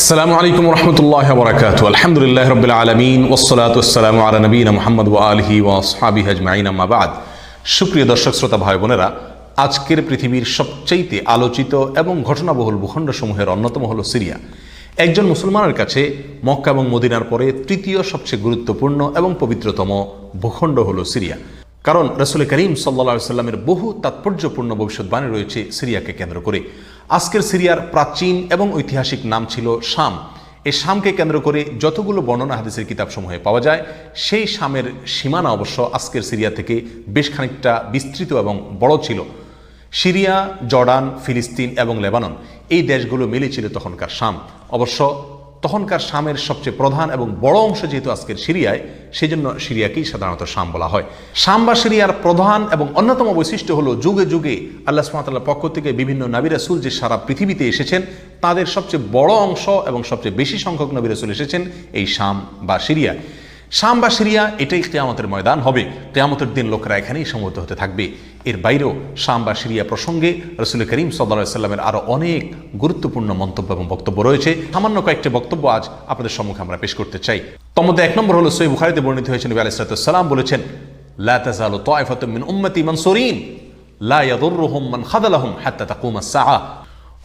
আসসালামু আলাইকুম রহমতুল্লাহি ওয়া বারাকাতুহু। আলহামদুলিল্লাহি রাব্বিল আলামিন ওয়াসসালাতু ওয়াসসালামু আলা নবিয়িনা মুহাম্মদ ওয়া আলিহি ওয়া আসহাবিহি আজমাইন, আম্মা বা'দ। সুপ্রিয় দর্শক শ্রোতা ভাই বোনেরা, আজকের পৃথিবীর সবচাইতে আলোচিত এবং ঘটনাবহুল ভূখণ্ডসমূহের অন্যতম হলো সিরিয়া। একজন মুসলমানের কাছে মক্কা এবং মদিনার পরে তৃতীয় সবচেয়ে গুরুত্বপূর্ণ এবং পবিত্রতম ভূখণ্ড হলো সিরিয়া। কারণ রাসূল করিম সাল্লাল্লাহু আলাইহি ওয়াসাল্লামের বহু তাৎপর্যপূর্ণ ভবিষ্যৎবাণী রয়েছে সিরিয়াকে কেন্দ্র করে। আজকের সিরিয়ার প্রাচীন এবং ঐতিহাসিক নাম ছিল শাম। এই শামকে কেন্দ্র করে যতগুলো বর্ণনা হাদিসের কিতাবসমূহে পাওয়া যায়, সেই শামের সীমানা অবশ্য আজকের সিরিয়া থেকে বেশ খানিকটা বিস্তৃত এবং বড় ছিল। সিরিয়া, জর্ডান, ফিলিস্তিন এবং লেবানন, এই দেশগুলো মিলে ছিল তখনকার শাম। অবশ্য তখনকার শামের সবচেয়ে প্রধান এবং বড় অংশ যেহেতু আজকের সিরিয়ায়, সেই জন্য সিরিয়াকেই সাধারণত শাম বলা হয়। শাম বা সিরিয়ার প্রধান এবং অন্যতম বৈশিষ্ট্য হলো যুগে যুগে আল্লাহ সুবহানাহু ওয়া তাআলার পক্ষ থেকে বিভিন্ন নবী রাসূল যে সারা পৃথিবীতে এসেছেন, তাদের সবচেয়ে বড় অংশ এবং সবচেয়ে বেশি সংখ্যক নবী রাসূল এসেছেন এই শাম বা সিরিয়ায়। শাম বা সিরিয়া এটাই কিয়ামতের ময়দান হবে। কিয়ামতের দিন লোকেরা এখানেই সমবেত হতে থাকবে। এর বাইরেও শাম বা সিরিয়া প্রসঙ্গে রাসূল করিম সাল্লাল্লাহু আলাইহি ওয়াসাল্লামের আরও অনেক গুরুত্বপূর্ণ মন্তব্য এবং বক্তব্য রয়েছে। সামান্য কয়েকটি বক্তব্য আজ আপনাদের সম্মুখে আমরা পেশ করতে চাই। তার মধ্যে এক নম্বর হলো সহিহ বুখারীতে বর্ণিত হয়েছে, নবী আলাইহিস সালাম বলেছেন, লা তাযালু তায়ফাতুম মিন উম্মতি মানসুরিন লা ইয়াদুররুহুম মান খাযালাহুম হাত্তা তাকুমাস সাআহ।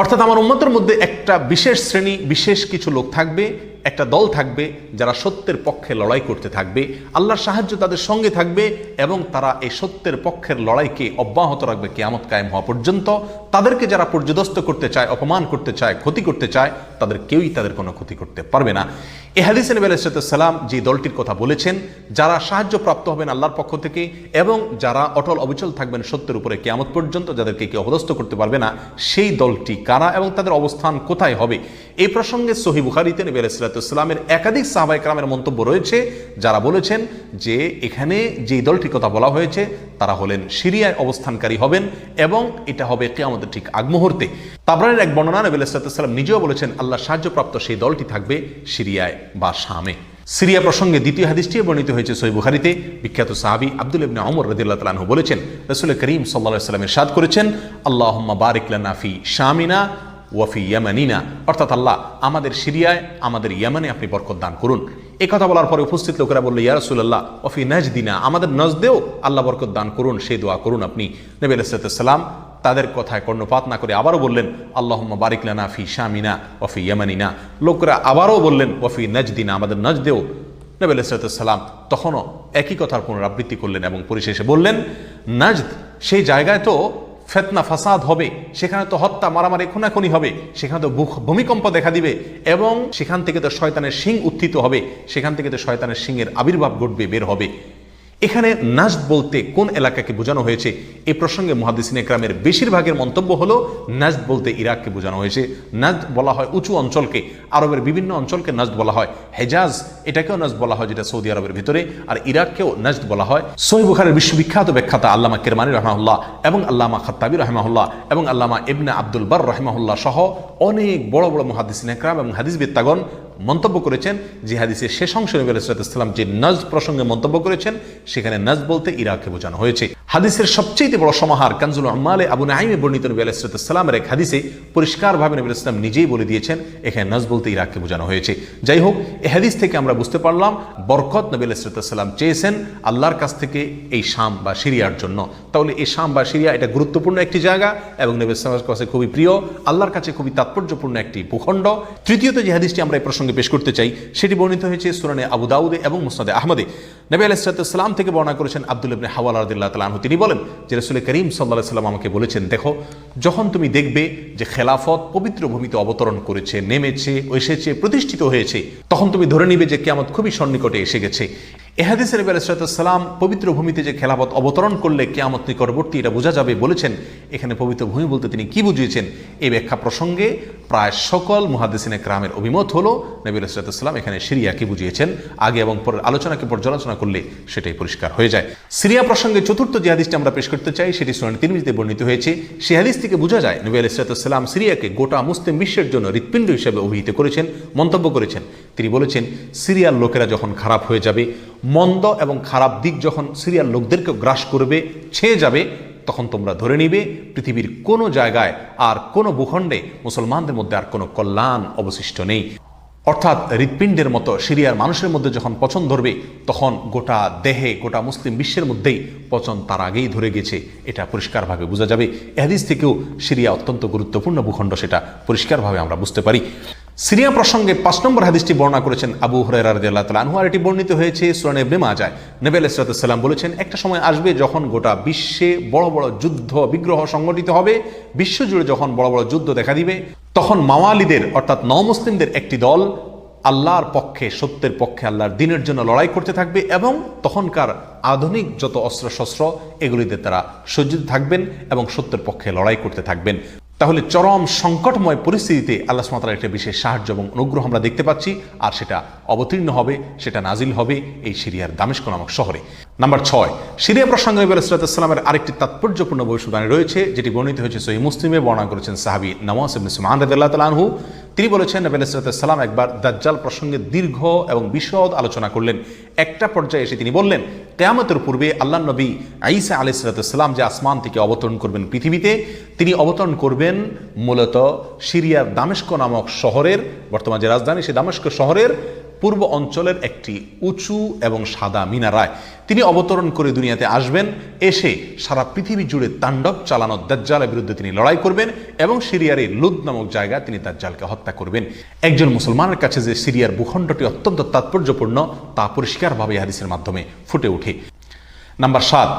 অর্থাৎ আমার উম্মতের মধ্যে একটা বিশেষ শ্রেণী, বিশেষ কিছু লোক থাকবে, একটা দল থাকবে যারা সত্যের পক্ষে লড়াই করতে থাকবে, আল্লাহর সাহায্য তাদের সঙ্গে থাকবে এবং তারা এই সত্যের পক্ষের লড়াইকে অব্যাহত রাখবে কিয়ামত কায়েম হওয়া পর্যন্ত। তাদেরকে যারা পর্যদস্ত করতে চায়, অপমান করতে চায়, ক্ষতি করতে চায়, তাদের কেউই তাদের কোনো ক্ষতি করতে পারবে না। এই হাদিসে নবী আলাইহিস সালাম যে দলটির কথা বলেছেন, যারা সাহায্য প্রাপ্ত হবেন আল্লাহর পক্ষ থেকে এবং যারা অটল অবিচল থাকবেন সত্যের উপরে কিয়ামত পর্যন্ত, যাদেরকে কেউ অপদস্থ করতে পারবে না, সেই দলটি কারা এবং তাদের অবস্থান কোথায় হবে, এই প্রসঙ্গে সহিহ বুখারীতে নবী আলাইহিস সালামের একাধিক সাহাবায়ে কেরামের মন্তব্য রয়েছে, যারা বলেছেন যে এখানে যে দলটির কথা বলা হয়েছে তারা হলেন সিরিয়ায় অবস্থানকারী হবেন এবং এটা হবে কিয়ামতের ঠিক আগ মুহূর্তে। তাবরানীর এক বর্ণনা, নবী আলাইহিস সালাম নিজেও বলেছেন আল্লাহর সাহায্যপ্রাপ্ত সেই দলটি থাকবে সিরিয়ায় বা শামে। সিরিয়া প্রসঙ্গে দ্বিতীয় হাদিসটি বর্ণিত হয়েছে সহিহ বুখারীতে। বিখ্যাত সাহাবী আব্দুল্লাহ ইবনে ওমর রাদিয়াল্লাহু তাআলা আনহু বলেছেন, রাসূল করিম সাল্লাল্লাহু আলাইহি ওয়াসাল্লাম ইরশাদ করেছেন, আল্লাহুম্মা বারিক লানা ফি শামিনা ওয়াফি ইয়ামানিনা। অর্থাৎ আল্লাহ আমাদের সিরিয়ায়, আমাদের ইয়ামানে আপনি বরকত দান করুন। এই কথা বলার পরে উপস্থিত লোকেরা বলল, ইয়া রাসূলুল্লাহ ওয়াফি নাজদিনা, আমাদের নজদেও আল্লাহ বরকত দান করুন, সেই দোয়া করুন আপনি। নবী আলাইহিস সালাম তাদের কথায় কর্ণপাত না করে আবারও বললেন, আল্লাহুম্মা বারিক লানা ফি শামিনা ওয়াফি ইয়ামানিনা। লোকেরা আবারও বললেন ওয়াফি নাজদিনা, আমাদের নজদেও। নবী আলাইহিস সালাম তখনও একই কথার পুনরাবৃত্তি করলেন এবং পরিশেষে বললেন, নাজদ সেই জায়গায় তো ফেতনা ফাসাদ হবে, সেখানে তো হত্যা মারামারি খুনাখুনি হবে, সেখানে তো ভূমিকম্প দেখা দিবে এবং সেখান থেকে তো শয়তানের শিং উত্থিত হবে, সেখান থেকে তো শয়তানের শিংয়ের আবির্ভাব ঘটবে, বের হবে। এখানে নাজদ বলতে কোন এলাকাকে বোঝানো হয়েছে, এই প্রসঙ্গে মুহাদ্দিসিন ইকরামের বেশিরভাগের মন্তব্য হলো নাজদ বলতে ইরাককে বোঝানো হয়েছে। নাজদ বলা হয় উঁচু অঞ্চলকে, আরবের বিভিন্ন অঞ্চলকে নাজদ বলা হয়। হেজাজ এটাকেও নাজদ বলা হয়, যেটা সৌদি আরবের ভিতরে, আর ইরাককেও নাজদ বলা হয়। সহিহ বুখারীর বিশ্ববিখ্যাত ব্যাখ্যাতা আল্লামা কিরমানী রাহিমাহুল্লাহ এবং আল্লামা খাত্তাবী রাহিমাহুল্লাহ এবং আল্লামা ইবনে আব্দুল বার রাহিমাহুল্লাহ সহ অনেক বড় বড় মুহাদ্দিসিন ইকরাম এবং হাদিসবিদগণ মন্তব্য করেছেন যে হাদিসের শেষ অংশে নবী আলাইহিস সালাম যে নজদ প্রসঙ্গে মন্তব্য করেছেন, সেখানে নজদ বলতে ইরাককে বোঝানো হয়েছে। হাদিসের সবচেয়ে বড় সমাহার কানজুল উম্মালে আবু নাঈমে বর্ণিত নবী আলাইহিস সালামের এক হাদিসে পরিষ্কারভাবে নবী আলাইহিস সালাম নিজেই বলে দিয়েছেন এখানে নজদ বলতে ইরাককে বোঝানো হয়েছে। যাই হোক, এই হাদিস থেকে আমরা বুঝতে পারলাম বরকত নবী আলাইহিস সালাম চেয়েছেন আল্লাহর কাছ থেকে এই শাম বা সিরিয়ার জন্য। তাহলে এই শাম বা সিরিয়া এটা গুরুত্বপূর্ণ একটি জায়গা এবং নবী আলাইহিস সালামের কাছে খুবই প্রিয়, আল্লাহর কাছে খুবই তাৎপর্যপূর্ণ একটি ভূখণ্ড। তৃতীয়ত যে হাদিসটি আমরা এই প্রসঙ্গে পেশ করতে চাই, সেটি বর্ণিত হয়েছে সুনানে আবু দাউদে এবং মুসনাদে আহমদে। নবী আলাইহিস সালাম থেকে বর্ণনা করেছেন আব্দুল্লাহ ইবনে হাওয়ালা রাদিয়াল্লাহু তাআলা আনহু, তিনি বলেন যে রাসূল করিম সাল্লাল্লাহু আলাইহি ওয়াসাল্লাম আমাকে বলেছেন, দেখো যখন তুমি দেখবে যে খেলাফত পবিত্র ভূমিতে অবতরণ করেছে, নেমেছে, এসেছে, প্রতিষ্ঠিত হয়েছে, তখন তুমি ধরে নিবে যে কিয়ামত খুবই সন্নিকটে এসে গেছে। এ হাদিসে নবী আলাইহিস সালাম পবিত্র ভূমিতে যে খেলাফত অবতরণ করলে কিয়ামত নিকটবর্তী এটা বোঝা যাবে বলেছেন। এখানে পবিত্র ভূমি বলতে তিনি কি বুঝিয়েছেন, এই ব্যাখ্যা প্রসঙ্গে প্রায় সকল মুহাদ্দিসিন ইকরামের অভিমত হলো নবী আলাইহিস সালাম এখানে সিরিয়াকে বুঝিয়েছেন। আগে এবং পরের আলোচনাকে পর্যালোচনা করলে সেটাই পরিষ্কার হয়ে যায়। সিরিয়া প্রসঙ্গে চতুর্থ যে হাদিসটি আমরা পেশ করতে চাই, সেটি সুনান তিরমিজিতে বর্ণিত হয়েছে। সেই হাদিস থেকে বোঝা যায় নবী আলাইহিস সালাম সিরিয়াকে গোটা মুসলিম বিশ্বের জন্য হৃৎপিণ্ড হিসেবে অভিহিত করেছেন, মন্তব্য করেছেন। তিনি বলেছেন, সিরিয়ার লোকেরা যখন খারাপ হয়ে যাবে, মন্দ এবং খারাপ দিক যখন সিরিয়ার লোকদেরকে গ্রাস করবে, ছেয়ে যাবে, তখন তোমরা ধরে নিবে পৃথিবীর কোনো জায়গায় আর কোনো ভূখণ্ডে মুসলমানদের মধ্যে আর কোনো কল্যাণ অবশিষ্ট নেই। অর্থাৎ হৃৎপিণ্ডের মতো সিরিয়ার মানুষের মধ্যে যখন পচন ধরবে তখন গোটা দেহে, গোটা মুসলিম বিশ্বের মধ্যেই পচন তার আগেই ধরে গেছে, এটা পরিষ্কারভাবে বোঝা যাবে। এ হাদিস থেকেও সিরিয়া অত্যন্ত গুরুত্বপূর্ণ ভূখণ্ড, সেটা পরিষ্কারভাবে আমরা বুঝতে পারি। সিরিয়া প্রসঙ্গে ৫ নম্বর হাদিসটি বর্ণনা করেছেন আবু হুরায়রা রাদিয়াল্লাহু তাআলা আনহু, আর এটি বর্ণিত হয়েছে সুনান ইবনে মাজাহ। নবী আলাইহিস সালাম বলেছেন, একটা সময় আসবে যখন গোটা বিশ্বে বড় বড় যুদ্ধ বিগ্রহ সংগঠিত হবে, বিশ্বজুড়ে যখন বড় বড় যুদ্ধ দেখা দিবে, তখন মাওয়ালিদের অর্থাৎ নওমুসলিমদের একটি দল আল্লাহর পক্ষে, সত্যের পক্ষে, আল্লাহর দ্বীনের জন্য লড়াই করতে থাকবে এবং তখনকার আধুনিক যত অস্ত্রশস্ত্র এগুলিতে তারা সজ্জিত থাকবেন এবং সত্যের পক্ষে লড়াই করতে থাকবেন। তাহলে চরম সংকটময় পরিস্থিতিতে আল্লাহ সুবহানাহু ওয়া তাআলার একটা বিশেষ সাহায্য এবং অনুগ্রহ আমরা দেখতে পাচ্ছি, আর সেটা অবতীর্ণ হবে, সেটা নাজিল হবে এই সিরিয়ার দামেস্ক নামক শহরে। নাম্বার 6, সিরিয়া প্রসঙ্গে নবী আলাইহিস সালামের আরেকটি তাৎপর্যপূর্ণ ভবিষ্যদ্বাণী রয়েছে, যেটি বর্ণিত হয়েছে সহিহ মুসলিমে। বর্ণনা করেছেন সাহাবী নওয়াস ইবনে সুমাআন রাদিয়াল্লাহু তাআলা আনহু। তিনি বলেছেন, নবী আলাইহিস সালাম একবার দাজ্জাল প্রসঙ্গে দীর্ঘ এবং বিশদ আলোচনা করলেন। একটা পর্যায়ে এসে তিনি বললেন, কিয়ামতের পূর্বে আল্লাহর নবী ঈসা আলাইহিস সালাম যে আসমান থেকে অবতরণ করবেন পৃথিবীতে, তিনি অবতরণ করবেন মূলত সিরিয়ার দামেস্ক নামক শহরের, বর্তমান যে রাজধানী সেই দামেস্ক শহরের পূর্ব অঞ্চলের একটি উঁচু এবং সাদা মিনারায় তিনি অবতরণ করে দুনিয়াতে আসবেন। এসে সারা পৃথিবী জুড়ে তাণ্ডব চালানো দাজ্জালের বিরুদ্ধে তিনি লড়াই করবেন এবং সিরিয়ার এই লুদ নামক জায়গায় তিনি দাজ্জালকে হত্যা করবেন। একজন মুসলমানের কাছে যে সিরিয়ার ভূখণ্ডটি অত্যন্ত তাৎপর্যপূর্ণ তা পরিষ্কারভাবে হাদিসের মাধ্যমে ফুটে ওঠে। নাম্বার 7,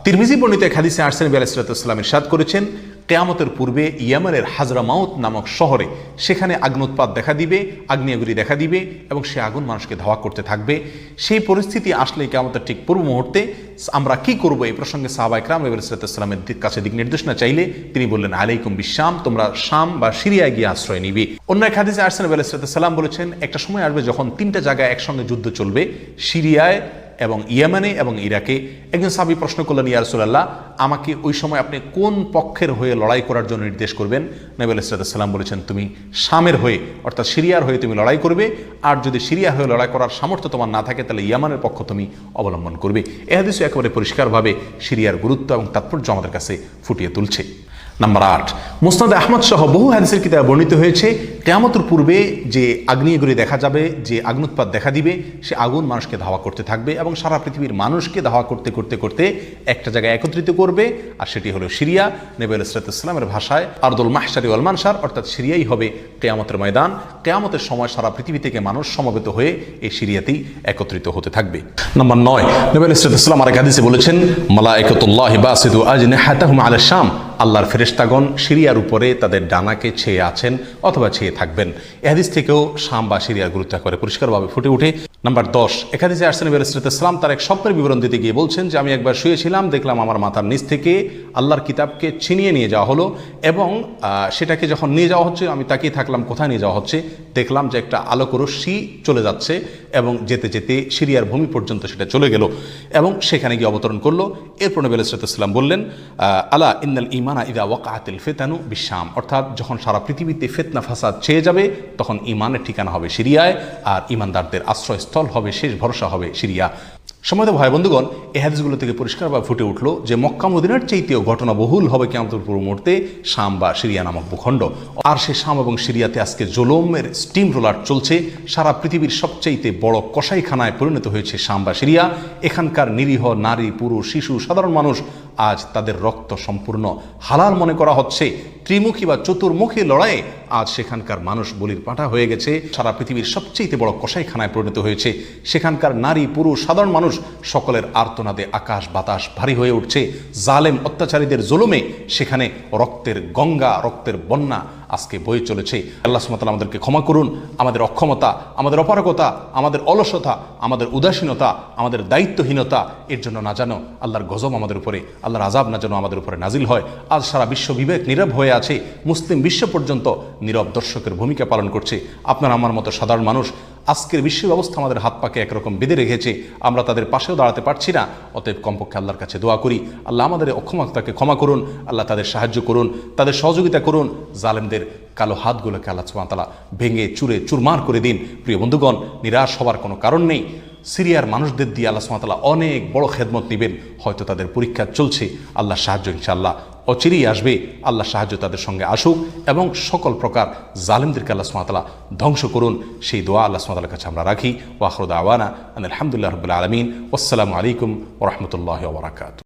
তিরমিজি বর্ণিত এক হাদিসে আসছেন, নবী আলাইহিস সালাম ইরশাদ করেছেন, কিয়ামতের পূর্বে ইয়েমেনের হাজরামাউত নামক শহরে সেখানে আগ্নোৎপাত দেখা দিবে, আগ্নেয়গিরি দেখা দিবে এবং সে আগুন মানুষকে ধাওয়া করতে থাকবে। সেই পরিস্থিতি আসলে কিয়ামতের ঠিক পূর্ব মুহূর্তে আমরা কি করব, এই প্রসঙ্গে সাহাবায়ে কেরাম নবী আলাইহিস সালামের কাছে দিক নির্দেশনা চাইলে তিনি বললেন, আলাইকুম বিশাম, তোমরা শাম বা সিরিয়ায় গিয়ে আশ্রয় নিবে। অন্য এক হাদিসে আসছেন, নবী আলাইহিস সালাম বলেছেন, একটা সময় আসবে যখন 3টা জায়গায় একসঙ্গে যুদ্ধ চলবে, সিরিয়ায় এবং ইয়েমেনে এবং ইরাকে। একজন সাহাবী প্রশ্ন করলেন, ইয়া রাসূলুল্লাহ, আমাকে ওই সময় আপনি কোন পক্ষের হয়ে লড়াই করার জন্য নির্দেশ করবেন? নবী আলাইহিস সালাম বলেছেন, তুমি শামের হয়ে অর্থাৎ সিরিয়ার হয়ে তুমি লড়াই করবে, আর যদি সিরিয়া হয়ে লড়াই করার সামর্থ্য তোমার না থাকে তাহলে ইয়েমেনের পক্ষ তুমি অবলম্বন করবে। এই হাদিসও একেবারে পরিষ্কারভাবে সিরিয়ার গুরুত্ব এবং তাৎপর্য আমাদের কাছে ফুটিয়ে তুলছে। নাম্বার 8, মুসনাদ আহমদ সহ বহু হাদিসের কিতাবে বর্ণিত হয়েছে, কিয়ামতের পূর্বে যে আগ্নেয়গিরি দেখা যাবে, যে আগ্নোৎপাত দেখা দিবে, সে আগুন মানুষকে ধাওয়া করতে থাকবে এবং সারা পৃথিবীর মানুষকে ধাওয়া করতে করতে করতে একটা জায়গায় একত্রিত করবে, আর সেটি হলো সিরিয়া। নবী আলাইহিস সালামের ভাষায় আরদুল মাহশারি ওয়াল মানশার, অর্থাৎ সিরিয়াই হবে কিয়ামতের ময়দান। কিয়ামতের সময় সারা পৃথিবী থেকে মানুষ সমবেত হয়ে এই সিরিয়াতেই একত্রিত হতে থাকবে। নাম্বার 9, নবী আলাইহিস সালাম আরেক হাদিসে বলেছেন, মালায়েকাতুল্লাহি বাসিতু আজনিহাতাহুম আলা শাম, আল্লাহর ফেরেশতাগণ সিরিয়ার উপরে তাদের ডানাকে ছেয়ে আছেন অথবা ছেয়ে থাকবেন। এই হাদিস থেকেও শাম বা সিরিয়ার গুরুত্ব করে পরিষ্কারভাবে ফুটে ওঠে। নাম্বার 10, এক হাদিসে আসছেন, নবী আলাইহিস সালাম তার এক স্বপ্নের বিবরণ দিতে গিয়ে বলছেন যে, আমি একবার শুয়েছিলাম, দেখলাম আমার মাথার নিচ থেকে আল্লাহর কিতাবকে ছিনিয়ে নিয়ে যাওয়া হলো এবং সেটাকে যখন নিয়ে যাওয়া হচ্ছে আমি তাকিয়ে থাকলাম কোথায় নিয়ে যাওয়া হচ্ছে। দেখলাম যে একটা আলোক রশ্মি চলে যাচ্ছে এবং যেতে যেতে সিরিয়ার ভূমি পর্যন্ত সেটা চলে গেল এবং সেখানে গিয়ে অবতরণ করলো। এরপর নবী আলাইহিস সালাম বললেন, আলা ইন্নাল ঈমানা ইযা ওয়াকাআতিল ফিতানু বিশাম, অর্থাৎ যখন সারা পৃথিবীতে ফিতনা ফাসাদ ছেয়ে যাবে তখন ঈমানের ঠিকানা হবে সিরিয়ায়, আর ঈমানদারদের আশ্রয়স্থল হবে, শেষ ভরসা হবে সিরিয়া। সম্মানিত ভাই বন্ধুগণ, এই হাদিসগুলো থেকে পরিষ্কারভাবে ফুটে উঠলো যে মক্কা মদিনার চাইতেও ঘটনাবহুল হবে কিয়ামতের পূর্ব মুহূর্তে শাম বা সিরিয়া নামক ভূখণ্ড। আর সেই শাম এবং সিরিয়াতে আজকে জুলুমের স্টিম রোলার চলছে। সারা পৃথিবীর সবচাইতে বড় কসাইখানায় পরিণত হয়েছে শাম বা সিরিয়া। এখানকার নিরীহ নারী, পুরুষ, শিশু, সাধারণ মানুষ আজ তাদের রক্ত সম্পূর্ণ হালাল মনে করা হচ্ছে। ত্রিমুখী বা চতুর্মুখী লড়াইয়ে আজ সেখানকার মানুষ বলির পাঁঠা হয়ে গেছে। সারা পৃথিবীর সবচেয়ে বড় কসাইখানায় পরিণত হয়েছে। সেখানকার নারী, পুরুষ, সাধারণ মানুষ সকলের আর্তনাদে আকাশ বাতাস ভারী হয়ে উঠছে। জালেম অত্যাচারীদের জুলুমে সেখানে রক্তের গঙ্গা, রক্তের বন্যা আজকে বয়ে চলেছে। আল্লাহ সুবহানাহু ওয়া তাআলা আমাদেরকে ক্ষমা করুন। আমাদের অক্ষমতা, আমাদের অপারগতা, আমাদের অলসতা, আমাদের উদাসীনতা, আমাদের দায়িত্বহীনতা এর জন্য না জানো আল্লাহর গজব আমাদের উপরে, আল্লাহর আযাব না যেন আমাদের উপরে নাজিল হয়। আজ সারা বিশ্ব বিবেক নীরব হয়ে আছে, মুসলিম বিশ্ব পর্যন্ত নীরব দর্শকের ভূমিকা পালন করছে। আপনার আমার মতো সাধারণ মানুষ আজকের বিশ্ব ব্যবস্থা আমাদের হাত পাকে একরকম বেঁধে রেখেছে, আমরা তাদের পাশেও দাঁড়াতে পারছি না। অতএব কমপক্ষে আল্লাহর কাছে দোয়া করি, আল্লাহ আমাদের অক্ষমতাকে ক্ষমা করুন, আল্লাহ তাদের সাহায্য করুন, তাদের সহযোগিতা করুন। জালেমদের কালো হাতগুলোকে আল্লাহ সুবহানাহু ওয়া তাআলা ভেঙে চুরে চুরমার করে দিন। প্রিয় বন্ধুগণ, নিরাশ হওয়ার কোনো কারণ নেই। সিরিয়ার মানুষদের দিয়ে আল্লাহ সুবহানাহু ওয়া তাআলা অনেক বড় খেদমত নেবেন। হয়তো তাদের পরীক্ষা চলছে, আল্লাহ সাহায্য ইনশাআল্লাহ অচিরেই আসবে। আল্লাহ সাহায্য তাদের সঙ্গে আসুক এবং সকল প্রকার জালিমদেরকে আল্লাহ সুবহানাহু ওয়া তাআলা ধ্বংস করুন, সেই দোয়া আল্লাহ সুবহানাহু ওয়া তাআলার কাছে আমরা রাখি। ওয়া আখিরু দাওয়ানা আলহামদুলিল্লাহি রাব্বিল আলামিন। আসসালামু আলাইকুম ওয়া রাহমাতুল্লাহি ওয়া বারাকাতুহু।